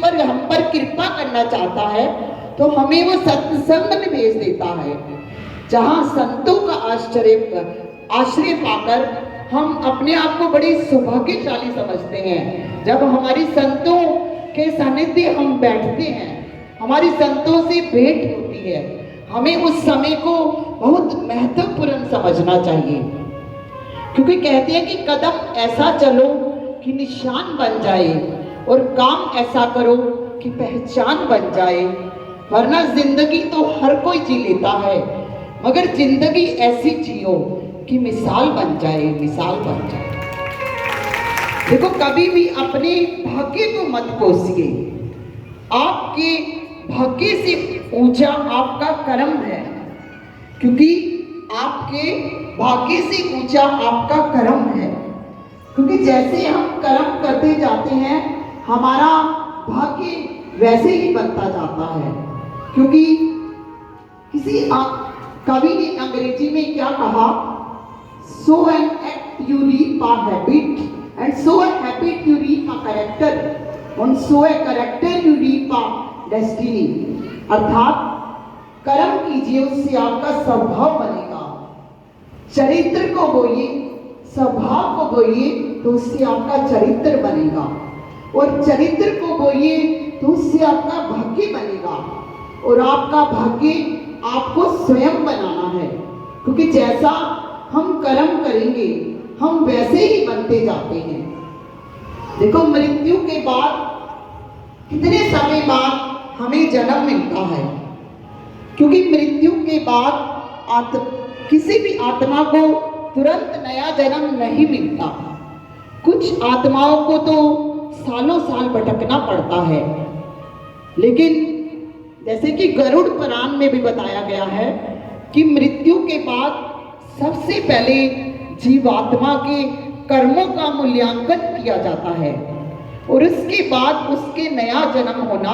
पर हम पर कृपा करना चाहता है तो हमें वो सत्संग में भेज देता है, जहाँ संतों का आश्रय पाकर हम अपने आप को बड़े सौभाग्यशाली समझते हैं। जब हमारी संतों के सानिध्य हम बैठते हैं, हमारी संतों से भेंट होती है, हमें उस समय को बहुत महत्वपूर्ण समझना चाहिए। क्योंकि कहते हैं कि कदम ऐसा चलो कि निशान बन जाए और काम ऐसा करो कि पहचान बन जाए। वरना जिंदगी तो हर कोई जी लेता है, मगर जिंदगी ऐसी जियो कि मिसाल बन जाए, मिसाल बन जाए। देखो, कभी भी अपने भाग्य को मत कोसिए। आपके भाग्य से ऊंचा आपका कर्म है, क्योंकि आपके भाग्य से ऊंचा आपका कर्म है। क्योंकि जैसे हम कर्म करते जाते हैं, हमारा भाग्य वैसे ही बनता जाता है। क्योंकि किसी कवि ने अंग्रेजी में क्या कहा, so an act you reap a habit and so a habit you reap a character और so a character you reap a destiny. अर्थात कर्म कीजिए, उससे आपका स्वभाव बनेगा। चरित्र को बोइए, स्वभाव को बोइए, तो उससे आपका चरित्र बनेगा। और चरित्र को बोइए तो उससे आपका भाग्य बनेगा। और आपका भाग्य आपको स्वयं बनाना है। क्योंकि जैसा हम कर्म करेंगे, हम वैसे ही बनते जाते हैं। देखो, मृत्यु के बाद कितने समय बाद हमें जन्म मिलता है। क्योंकि मृत्यु के बाद किसी भी आत्मा को तुरंत नया जन्म नहीं मिलता। कुछ आत्माओं को तो सालों साल भटकना पड़ता है। लेकिन जैसे कि गरुड़ पुराण में भी बताया गया है कि मृत्यु के बाद सबसे पहले जीवात्मा के कर्मों का मूल्यांकन किया जाता है और उसके बाद उसके नया जन्म होना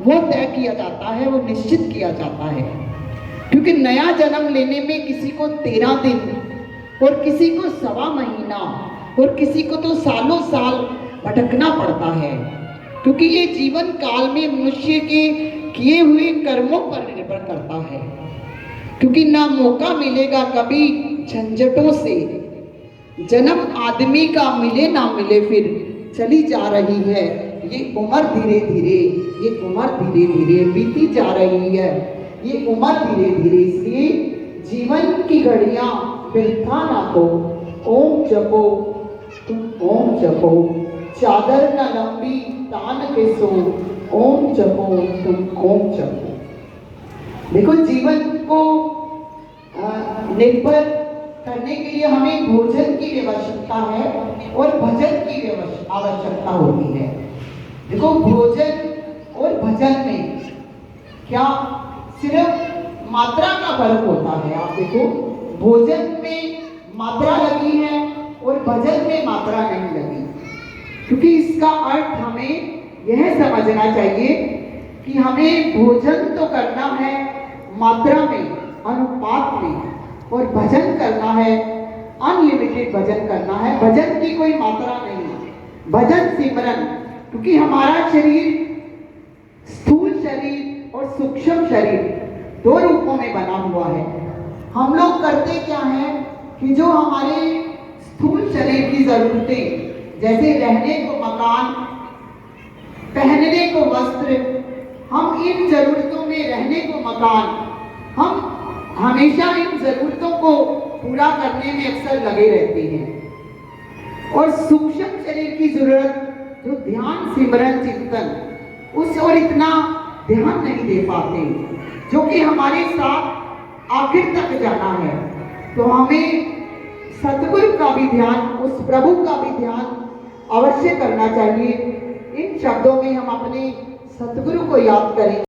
वो तय किया जाता है, वो निश्चित किया जाता है। क्योंकि नया जन्म लेने में किसी को 13 दिन और किसी को 1.25 महीना और किसी को तो सालों साल भटकना पड़ता है। क्योंकि ये जीवन काल में मनुष्य के किए हुए कर्मों पर निर्भर करता है। क्योंकि ना मौका मिलेगा कभी झंझटों से, जन्म आदमी का मिले ना मिले फिर चली जा रही है ये उम्र धीरे धीरे, ये उम्र धीरे धीरे बीती जा रही है, ये उम्र धीरे धीरे। इसलिए जीवन की घड़ियां व्यर्था ना हो। ओम जपो तुम ओम जपो, चादर न लंबी तान के सो, ओम जपो तुम ओम जपो। देखो, जीवन को निर्भर करने के लिए हमें भोजन की आवश्यकता है और भजन की आवश्यकता होती है। देखो, भोजन और भजन में क्या सिर्फ मात्रा का फर्क होता है। आप देखो, भोजन में मात्रा लगी है और भजन में मात्रा नहीं लगी। क्योंकि इसका अर्थ हमें यह समझना चाहिए कि हमें भोजन तो करना है मात्रा में, अनुपात में, और भजन करना है अनलिमिटेड भजन करना है। भजन की कोई मात्रा नहीं, भजन सिमरन। क्योंकि हमारा शरीर स्थूल शरीर और सूक्ष्म शरीर 2 रूपों में बना हुआ है। हम लोग करते क्या है कि जो हमारे स्थूल शरीर की जरूरतें, जैसे रहने को मकान, पहनने को वस्त्र, हम इन जरूरतों में, रहने को मकान, हम हमेशा इन जरूरतों को पूरा करने में अक्सर लगे रहते हैं। और सूक्ष्म शरीर की जरूरत, जो ध्यान सिमरन चिंतन, उस और इतना ध्यान नहीं दे पाते, जो कि हमारे साथ आखिर तक जाना है। तो हमें सतगुरु का भी ध्यान, उस प्रभु का भी ध्यान अवश्य करना चाहिए। इन शब्दों में हम अपने सतगुरु को याद करें।